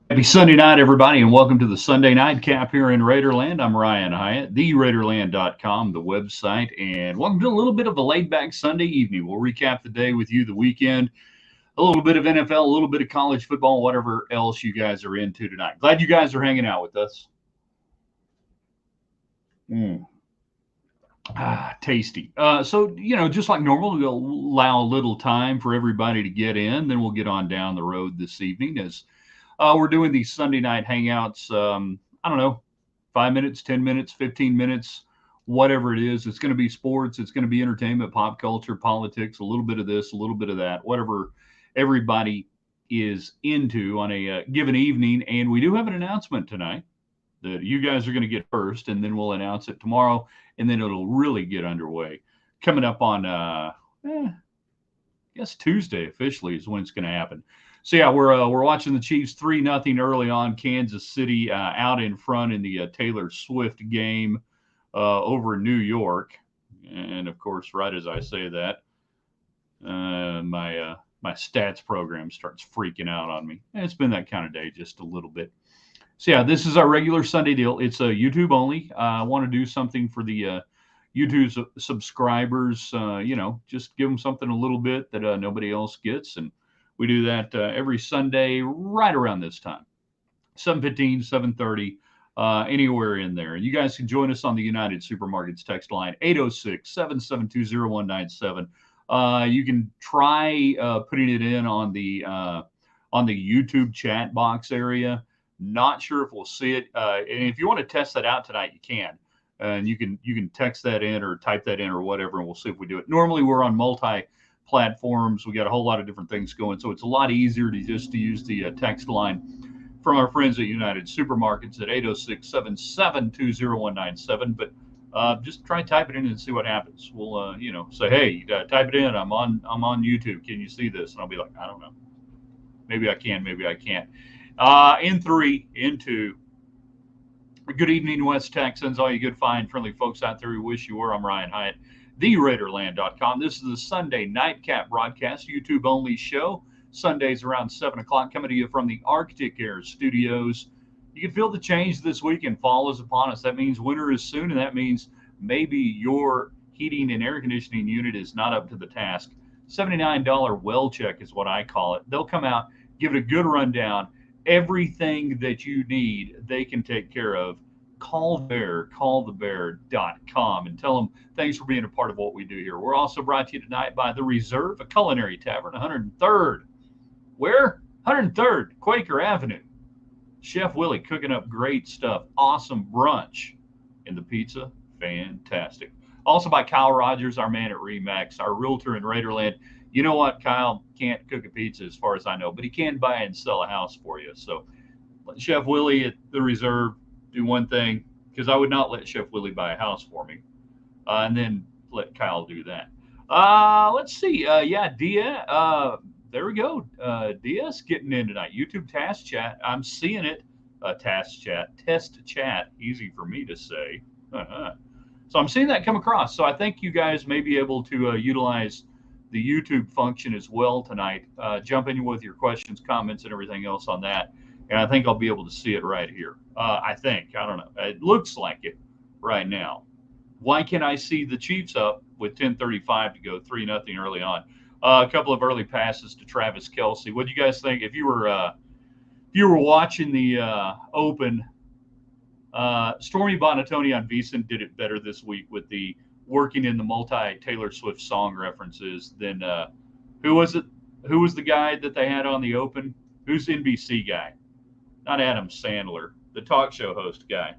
Happy Sunday night, everybody, and welcome to the Sunday Nightcap here in Raiderland. I'm Ryan Hyatt, theraiderland.com, the website, and welcome to a little bit of a laid-back Sunday evening. We'll recap the day with you, the weekend, a little bit of NFL, a little bit of college football, whatever else you guys are into tonight. Glad you guys are hanging out with us. Mm. Tasty. Just like normal, we'll allow a little time for everybody to get in. Then we'll get on down the road this evening as we're doing these Sunday night hangouts. I don't know, 5 minutes, 10 minutes, 15 minutes, whatever it is. It's going to be sports. It's going to be entertainment, pop culture, politics, a little bit of this, a little bit of that, whatever everybody is into on a given evening. And we do have an announcement tonight that you guys are going to get first, and then we'll announce it tomorrow, and then it'll really get underway. Coming up on, I guess Tuesday officially is when it's going to happen. So yeah, we're watching the Chiefs 3-0 early on. Kansas City out in front in the Taylor Swift game over New York, and of course, right as I say that, my stats program starts freaking out on me. And it's been that kind of day, just a little bit. So yeah, this is our regular Sunday deal. It's a YouTube only. I want to do something for the YouTube subscribers. Just give them something a little bit that nobody else gets, and we do that every Sunday right around this time, 7:15, 7:30, anywhere in there. And you guys can join us on the United Supermarkets text line, 806-772-0197. You can try putting it in on the YouTube chat box area. Not sure if we'll see it. And if you want to test that out tonight, you can. And you can text that in or type that in or whatever, and we'll see if we do it. Normally, we're on multi-platforms. We got a whole lot of different things going, so it's a lot easier to use the text line from our friends at United Supermarkets at 806-772-0197. But just try type it in and see what happens. We'll say, hey, type it in. I'm on YouTube. Can you see this? And I'll be like, I don't know. Maybe I can. Maybe I can't. In 3, in 2. Good evening, West Texans, all you good, fine, friendly folks out there who wish you were. I'm Ryan Hyatt, theraiderland.com. This is the Sunday Nightcap broadcast, YouTube only show. Sundays around 7 o'clock, coming to you from the Arctic Air Studios. You can feel the change this weekend. Fall is upon us. That means winter is soon, and that means maybe your heating and air conditioning unit is not up to the task. $79 well check is what I call it. They'll come out, give it a good rundown. Everything that you need, they can take care of. Callthebear.com, and tell them thanks for being a part of what we do here. We're also brought to you tonight by The Reserve, a culinary tavern, 103rd. Where? 103rd, Quaker Avenue. Chef Willie cooking up great stuff. Awesome brunch. And the pizza, fantastic. Also by Kyle Rogers, our man at Remax, our realtor in Raiderland. You know what? Kyle can't cook a pizza as far as I know, but he can buy and sell a house for you. So let Chef Willie at The Reserve do one thing, because I would not let Chef Willie buy a house for me, and then let Kyle do that. Let's see. Dia. There we go. Dia's getting in tonight. YouTube task chat. I'm seeing it. Task chat. Test chat. Easy for me to say. So I'm seeing that come across. So I think you guys may be able to utilize the YouTube function as well tonight. Jump in with your questions, comments, and everything else on that. And I think I'll be able to see it right here. I think. I don't know. It looks like it right now. Why can't I see the Chiefs up with 10:35 to go, 3-0 early on? A couple of early passes to Travis Kelce. What do you guys think? If you were watching the Open, Stormy Bonatoni on VSiN did it better this week with the working in the multi-Taylor Swift song references than who was it? Who was the guy that they had on the Open? Who's the NBC guy? Not Adam Sandler, the talk show host guy.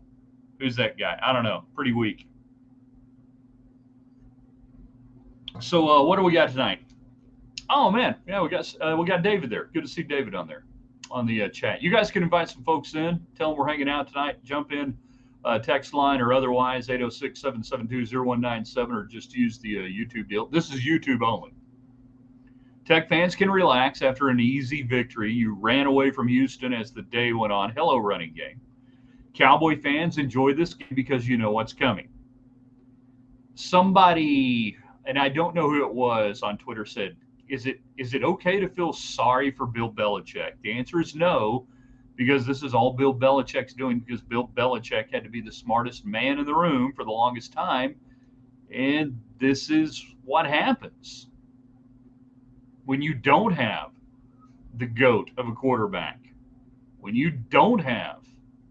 Who's that guy? I don't know. Pretty weak. So what do we got tonight? Oh man, yeah, we got David there. Good to see David on there on the chat. You guys can invite some folks in. Tell them we're hanging out tonight. Jump in, text line or otherwise, 806-772-0197, or just use the YouTube deal. This is YouTube only. Tech fans can relax after an easy victory. You ran away from Houston as the day went on. Hello, running game. Cowboy fans, enjoy this game because you know what's coming. Somebody, and I don't know who it was, on Twitter said, is it okay to feel sorry for Bill Belichick? The answer is no, because this is all Bill Belichick's doing, because Bill Belichick had to be the smartest man in the room for the longest time. And this is what happens when you don't have the GOAT of a quarterback, when you don't have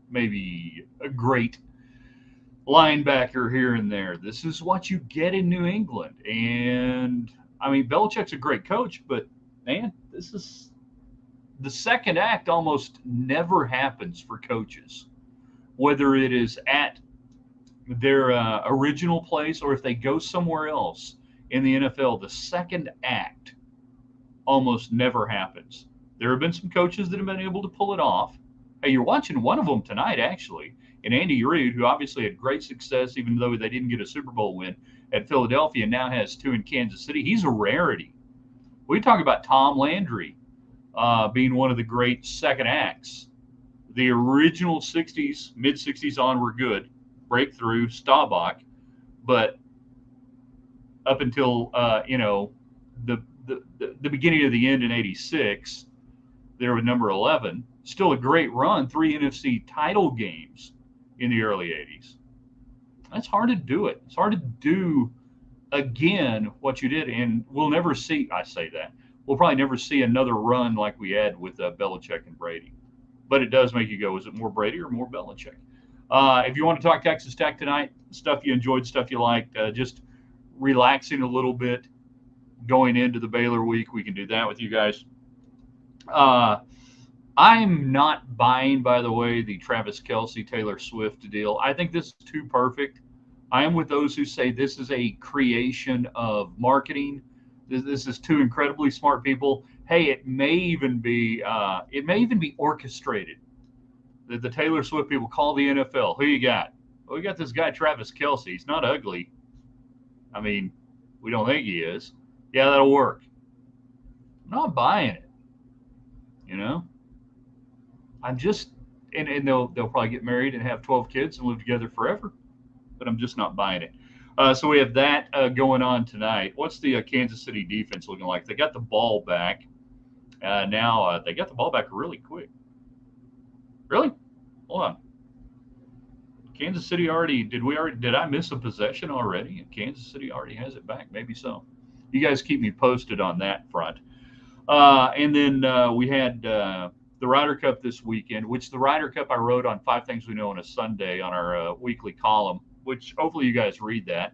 maybe a great linebacker here and there. This is what you get in New England. And I mean, Belichick's a great coach, but man, this is the second act almost never happens for coaches, whether it is at their original place or if they go somewhere else in the NFL. The second act almost never happens. There have been some coaches that have been able to pull it off. Hey, you're watching one of them tonight, actually, and Andy Reid, who obviously had great success, even though they didn't get a Super Bowl win at Philadelphia, and now has 2 in Kansas City. He's a rarity. We talk about Tom Landry being one of the great second acts. The original 60s, mid 60s on were good. Breakthrough, Staubach, but up until the beginning of the end in '86, there was number 11. Still a great run, 3 NFC title games in the early '80s. That's hard to do it. It's hard to do again what you did, and we'll never see. I say that we'll probably never see another run like we had with Belichick and Brady. But it does make you go, is it more Brady or more Belichick? If you want to talk Texas Tech tonight, stuff you enjoyed, stuff you liked, just relaxing a little bit going into the Baylor week, we can do that with you guys. I'm not buying, by the way, the Travis Kelce, Taylor Swift deal. I think this is too perfect. I am with those who say this is a creation of marketing. This is two incredibly smart people. Hey, it may even be orchestrated. The Taylor Swift people call the NFL. Who you got? Well, we got this guy, Travis Kelce. He's not ugly. I mean, we don't think he is. Yeah, that'll work. I'm not buying it. You know? I'm just, and they'll probably get married and have 12 kids and live together forever. But I'm just not buying it. So we have that going on tonight. What's the Kansas City defense looking like? They got the ball back. Now they got the ball back really quick. Really? Hold on. Kansas City did I miss a possession already? Kansas City already has it back. Maybe so. You guys keep me posted on that front. And then we had the Ryder Cup this weekend, which the Ryder Cup I wrote on 5 Things We Know on a Sunday on our weekly column, which hopefully you guys read that.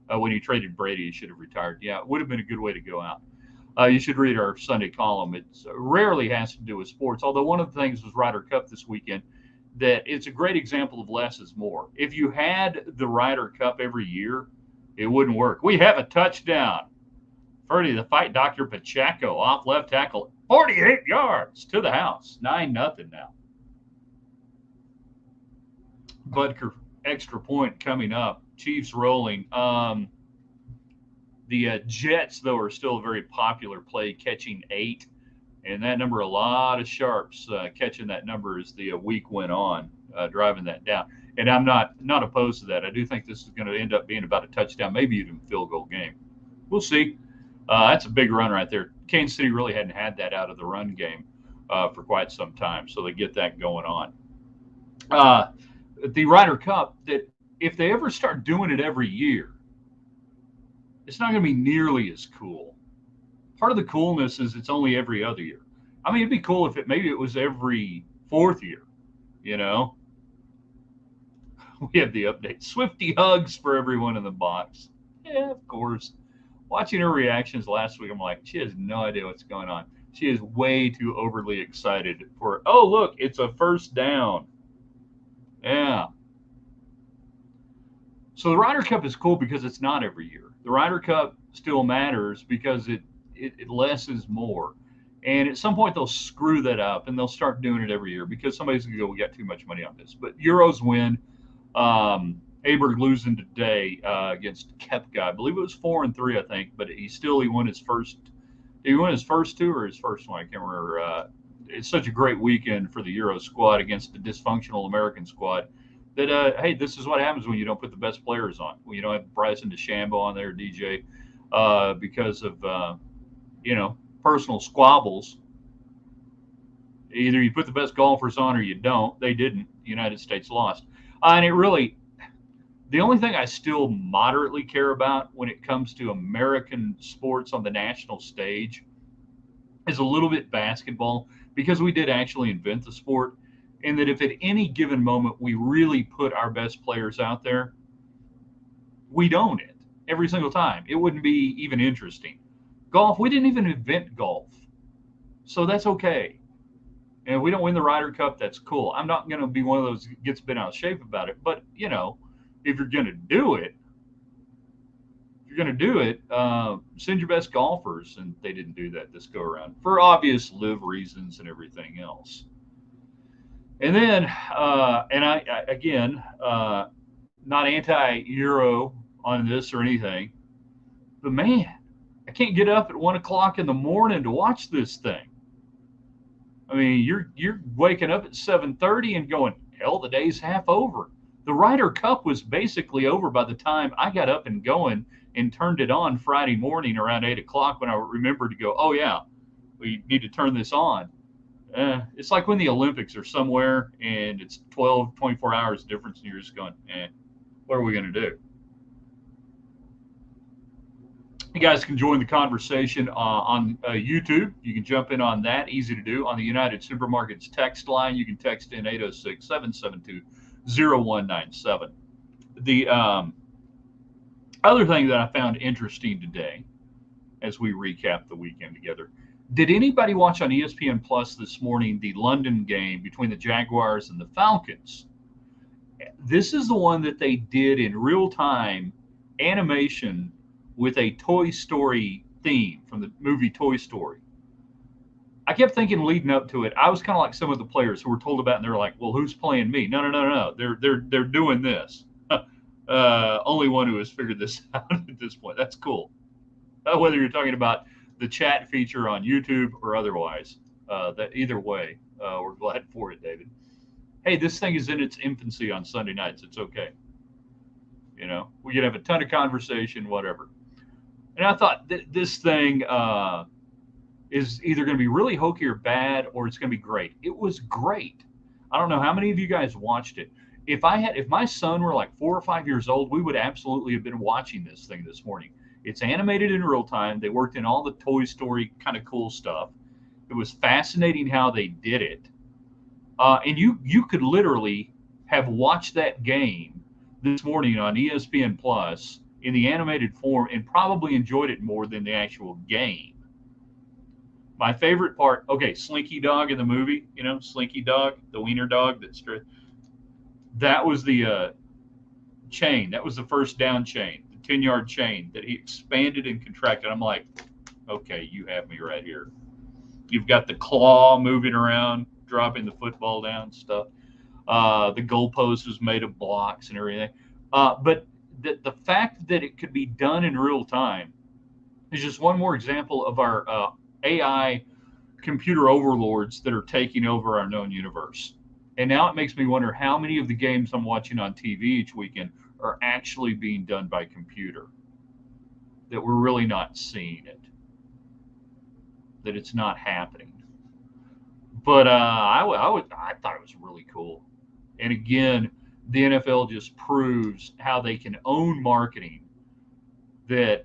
When you traded Brady, you should have retired. Yeah, it would have been a good way to go out. You should read our Sunday column. It rarely has to do with sports, although one of the things was Ryder Cup this weekend, that it's a great example of less is more. If you had the Ryder Cup every year, it wouldn't work. We have a touchdown. Ferdy, the fight Dr. Pacheco off left tackle, 48 yards to the house. 9-0 now. Butker extra point coming up. Chiefs rolling. The Jets, though, are still a very popular play, catching 8. And that number, a lot of sharps catching that number as the week went on, driving that down. And I'm not opposed to that. I do think this is going to end up being about a touchdown, maybe even field goal game. We'll see. That's a big run right there. Kansas City really hadn't had that out of the run game for quite some time, so they get that going on. The Ryder Cup, that if they ever start doing it every year, it's not going to be nearly as cool. Part of the coolness is it's only every other year. I mean, it'd be cool if maybe it was every 4th year, you know? We have the update. Swifty hugs for everyone in the box. Yeah, of course. Watching her reactions last week, I'm like, she has no idea what's going on. She is way too overly excited for, oh, look, it's a first down. Yeah. So the Ryder Cup is cool because it's not every year. The Ryder Cup still matters because it less is more. And at some point they'll screw that up and they'll start doing it every year because somebody's going to go, we got too much money on this. But Euros win. Aberg losing today against Kepka. I believe it was 4-3, I think, but he won his first. Did he win his first 2 or his first one? I can't remember. It's such a great weekend for the Euro squad against the dysfunctional American squad that, hey, this is what happens when you don't put the best players on. When you don't have Bryson DeChambeau on there, DJ, because of, personal squabbles. Either you put the best golfers on or you don't. They didn't. The United States lost. And it really, the only thing I still moderately care about when it comes to American sports on the national stage is a little bit basketball, because we did actually invent the sport. And that if at any given moment we really put our best players out there, we'd own it every single time. It wouldn't be even interesting. Golf, we didn't even invent golf. So that's okay. And if we don't win the Ryder Cup, that's cool. I'm not going to be one of those that gets bent out of shape about it. But, if you're going to do it, send your best golfers. And they didn't do that this go around for obvious live reasons and everything else. And then, not anti-Euro on this or anything, but man, I can't get up at 1:00 in the morning to watch this thing. I mean, you're waking up at 7:30 and going, hell, the day's half over. The Ryder Cup was basically over by the time I got up and going and turned it on Friday morning around 8:00 when I remembered to go, oh yeah, we need to turn this on. It's like when the Olympics are somewhere and it's 12, 24 hours difference and you're just going, what are we going to do? You guys can join the conversation on YouTube. You can jump in on that. Easy to do. On the United Supermarkets text line, you can text in 806-772-0197. The other thing that I found interesting today, as we recap the weekend together, did anybody watch on ESPN Plus this morning the London game between the Jaguars and the Falcons? This is the one that they did in real time animation with a Toy Story theme from the movie Toy Story. I kept thinking leading up to it, I was kind of like some of the players who were told about, and they're like, well, who's playing me? No. They're doing this. Only one who has figured this out at this point. That's cool. Whether you're talking about the chat feature on YouTube or otherwise, that either way, we're glad for it, David. Hey, this thing is in its infancy on Sunday nights. It's okay. We could have a ton of conversation, whatever. And I thought this thing is either going to be really hokey or bad, or it's going to be great. It was great. I don't know how many of you guys watched it. If my son were like 4 or 5 years old, we would absolutely have been watching this thing this morning. It's animated in real time. They worked in all the Toy Story kind of cool stuff. It was fascinating how they did it. And you could literally have watched that game this morning on ESPN Plus in the animated form and probably enjoyed it more than the actual game. My favorite part, okay, Slinky Dog in the movie, Slinky Dog, the wiener dog that was the chain. That was the first down chain, the 10-yard chain that he expanded and contracted. I'm like, okay, you have me right here. You've got the claw moving around, dropping the football down, stuff. The goalpost was made of blocks and everything. But the fact that it could be done in real time is just one more example of our AI computer overlords that are taking over our known universe. And now it makes me wonder how many of the games I'm watching on TV each weekend are actually being done by computer, that we're really not seeing it, that it's not happening. But I thought it was really cool. And again, the NFL just proves how they can own marketing. That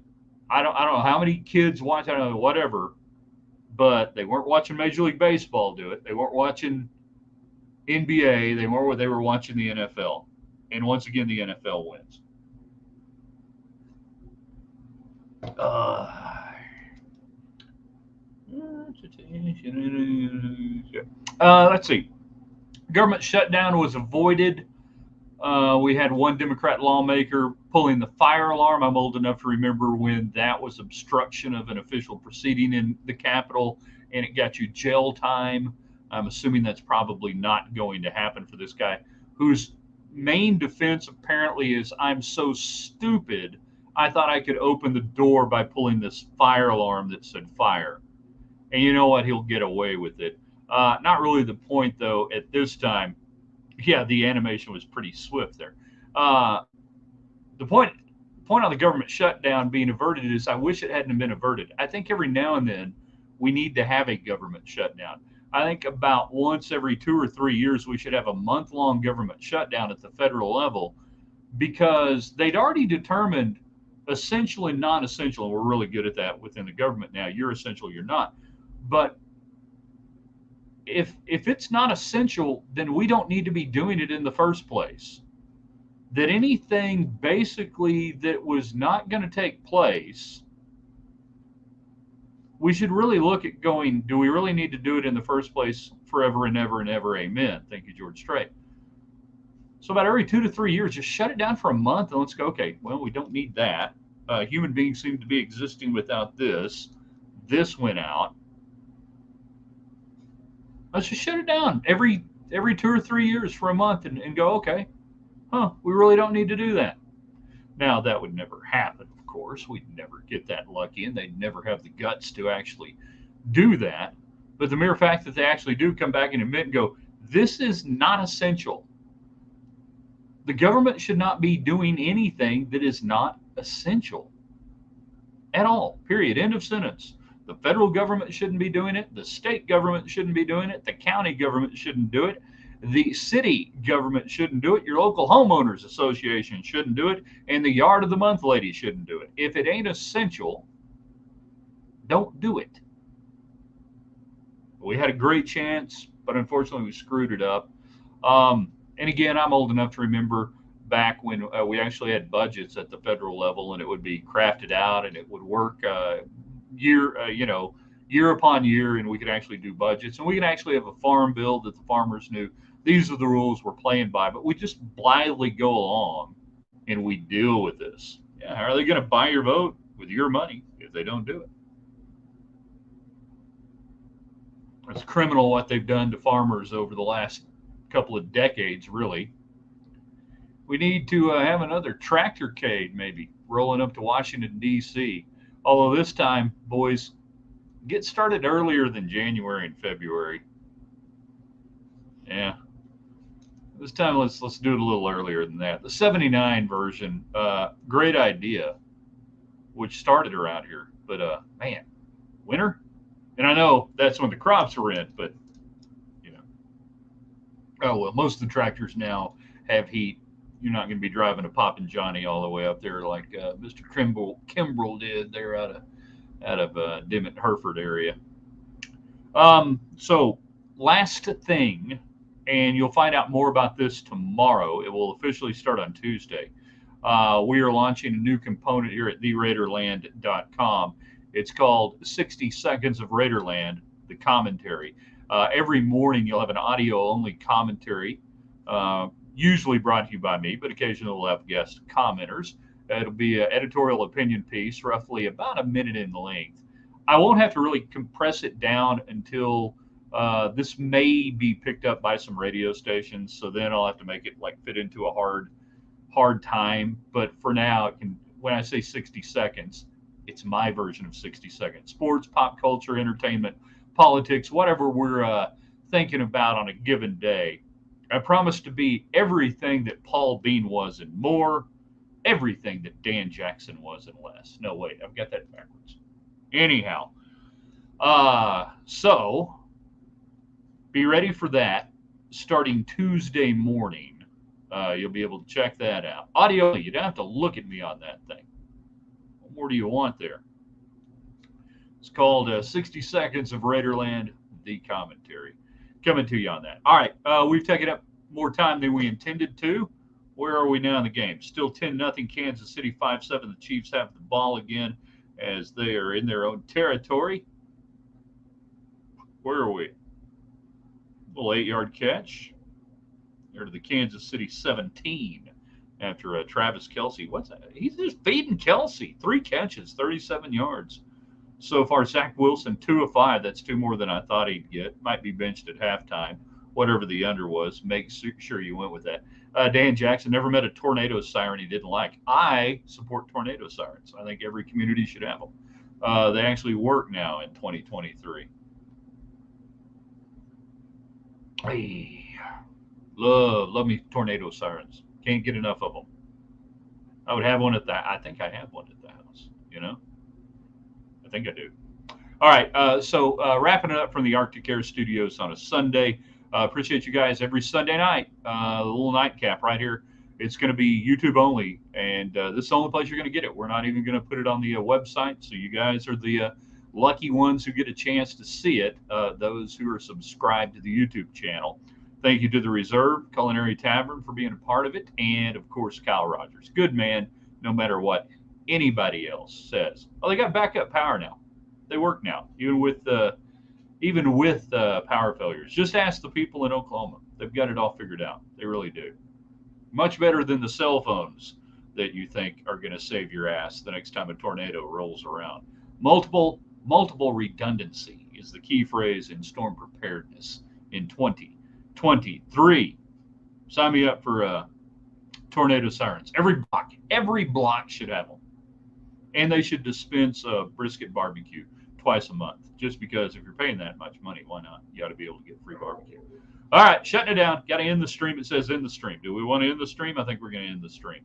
I don't know how many kids watch, I don't know, whatever, but they weren't watching Major League Baseball do it. They weren't watching NBA. They were watching the NFL. And once again, the NFL wins. Let's see. Government shutdown was avoided. We had one Democrat lawmaker pulling the fire alarm. I'm old enough to remember when that was obstruction of an official proceeding in the Capitol, and it got you jail time. I'm assuming that's probably not going to happen for this guy, whose main defense apparently is, I'm so stupid, I thought I could open the door by pulling this fire alarm that said fire. And you know what? He'll get away with it. Not really the point, though, at this time. Yeah, the animation was pretty swift there. The point on the government shutdown being averted is I wish it hadn't been averted. I think every now and then we need to have a government shutdown. I think about once every 2 or 3 years, we should have a month-long government shutdown at the federal level because they'd already determined essential and non-essential, and we're really good at that within the government now. You're essential, you're not. But if it's not essential, then we don't need to be doing it in the first place. That anything basically that was not going to take place, we should really look at going, do we really need to do it in the first place forever and ever and ever? Amen. Thank you, George Strait. So about every 2 to 3 years, just shut it down for a month and let's go, okay, well, we don't need that. Human beings seem to be existing without this. This went out. Let's just shut it down every 2 or 3 years for a month and go, okay, we really don't need to do that. Now, that would never happen, of course. We'd never get that lucky, and they'd never have the guts to actually do that. But the mere fact that they actually do come back and admit and go, this is not essential. The government should not be doing anything that is not essential at all, period. End of sentence. The federal government shouldn't be doing it. The state government shouldn't be doing it. The county government shouldn't do it. The city government shouldn't do it. Your local homeowners association shouldn't do it. And the yard of the month lady shouldn't do it. If it ain't essential, don't do it. We had a great chance, but unfortunately we screwed it up. And again, I'm old enough to remember back when we actually had budgets at the federal level, and it would be crafted out, and it would work year upon year, and we could actually do budgets, and we could actually have a farm bill that the farmers knew these are the rules we're playing by. But we just blithely go along, and we deal with this. Yeah, how are they going to buy your vote with your money if they don't do it? It's criminal what they've done to farmers over the last couple of decades, really. We need to have another tractorcade maybe rolling up to Washington, D.C. Although this time, boys, get started earlier than January and February. Yeah. This time, let's do it a little earlier than that. The 79 version, great idea, which started around here. But, man, winter? And I know that's when the crops were in, but oh, well, most of the tractors now have heat. You're not going to be driving a Poppin' Johnny all the way up there like Mr. Kimbrell did there out of Dimmitt Hereford area. So last thing, and you'll find out more about this tomorrow. It will officially start on Tuesday. We are launching a new component here at theraiderland.com. It's called 60 Seconds of Raiderland, the commentary. Every morning you'll have an audio-only commentary, usually brought to you by me, but occasionally we'll have guest commenters. It'll be an editorial opinion piece, roughly about a minute in length. I won't have to really compress it down until this may be picked up by some radio stations, so then I'll have to make it like fit into a hard time. But for now, it can. When I say 60 seconds, it's my version of 60 seconds. Sports, pop culture, entertainment, politics, whatever we're thinking about on a given day. I promise to be everything that Paul Bean was and more, everything that Dan Jackson was and less. No, wait, I've got that backwards. Anyhow, so be ready for that starting Tuesday morning. You'll be able to check that out. Audio, you don't have to look at me on that thing. What more do you want there? It's called 60 Seconds of Raiderland, the commentary. Coming to you on that. All right, we've taken up more time than we intended to. Where are we now in the game? Still 10-0 Kansas City, 5-7. The Chiefs have the ball again as they are in their own territory. Where are we? Little 8-yard catch. There to the Kansas City 17 after Travis Kelce. What's that? He's just feeding Kelce. 3 catches, 37 yards. So far, Zach Wilson, 2 of 5. That's 2 more than I thought he'd get. Might be benched at halftime. Whatever the under was, make sure you went with that. Dan Jackson never met a tornado siren he didn't like. I support tornado sirens. I think every community should have them. They actually work now in 2023. Hey, love me tornado sirens. Can't get enough of them. I would have one I think I have one at the house, I think I do. All right. So wrapping it up from the Arctic Air Studios on a Sunday. Appreciate you guys every Sunday night. A little nightcap right here. It's going to be YouTube only, and this is the only place you're going to get it. We're not even going to put it on the website, so you guys are the lucky ones who get a chance to see it. Those who are subscribed to the YouTube channel. Thank you to the Reserve Culinary Tavern for being a part of it, and of course Kyle Rogers, good man, no matter what anybody else says. Oh, they got backup power now. They work now, even with power failures. Just ask the people in Oklahoma. They've got it all figured out. They really do. Much better than the cell phones that you think are going to save your ass the next time a tornado rolls around. Multiple redundancy is the key phrase in storm preparedness in 2023. Sign me up for tornado sirens. Every block should have them, and they should dispense brisket barbecue twice a month. Just because if you're paying that much money, why not? You ought to be able to get free barbecue. All right, shutting it down. Got to end the stream. It says end the stream. Do we want to end the stream? I think we're going to end the stream.